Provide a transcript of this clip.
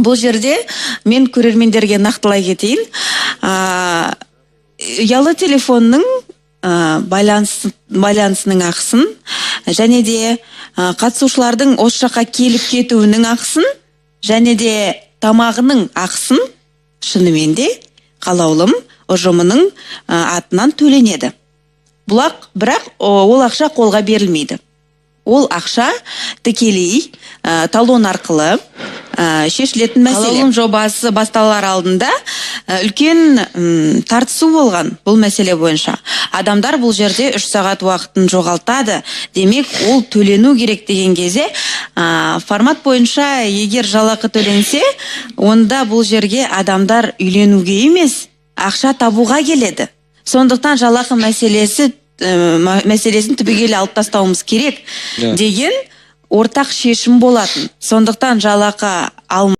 Бұл жерде мен көрермендерге нақтылай кетейін. Ұялы телефонның байланысының ақысын және де қатысушылардың осы жаққа келіп кетуінің ақысын және де тамағының ақысын шынымен де қалаулым ұжымының атынан төленеді. Бірақ ол ақша қолға берілмейді. Ол ақша тікелей талон арқылы шешілетін мәселе. Қалаулым жобасы басталар алдында үлкен тартысу болған бұл мәселе бойынша. Адамдар бұл жерде 3 сағат уақытын жоғалтады. Демек, ол төлену керек деген кезде формат бойынша егер жалақы төленсе, онда бұл жерге адамдар үйленуге емес, ақша табуға келеді. Сондықтан жалақы мәселесін түбегейлі алып тастауымыз керек деген ортақ шешім болатын. Сондықтан жалақы